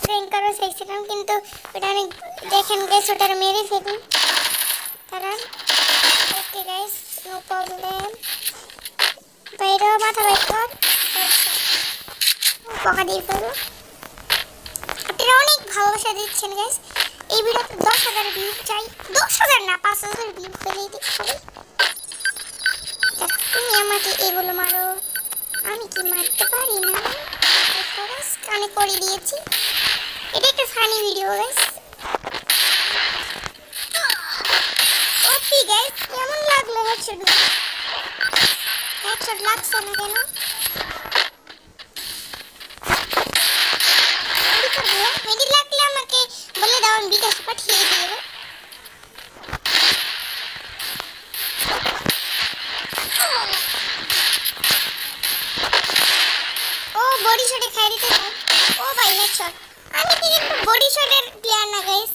prank করা চাইছিলাম কিন্তু ওটা অনেক দেখেন গাইস ওটা মেরে ফেলি কারণ ওকে গাইস নো প্রবলেম বাইরে মাথা বাইর কর বকা দিয়ে ফেলো আপনারা অনেক ভালোবাসা দিচ্ছেন গাইস এই ভিডিওতে 10,000 ভিউ চাই 10,000 না 5,000 ভিউ পেলেই দিতে হবে তুমি আমাকে এগুলো মারো আমি কি মারতে পারি না গাইস কানে করে দিয়েছি এটা একটা ফানি ভিডিও গাইস ওপি গাইস কেমন লাগলো হেডশট লাগছে না কেন মেডি লাগলে আমাকে বলে দাও আমি বিকাশ পাঠিয়ে দেব ও বডি শটে খাই দিতে ও ভাই হেডশট আমি কি একটু বডি শটের প্লেয়ার না গাইস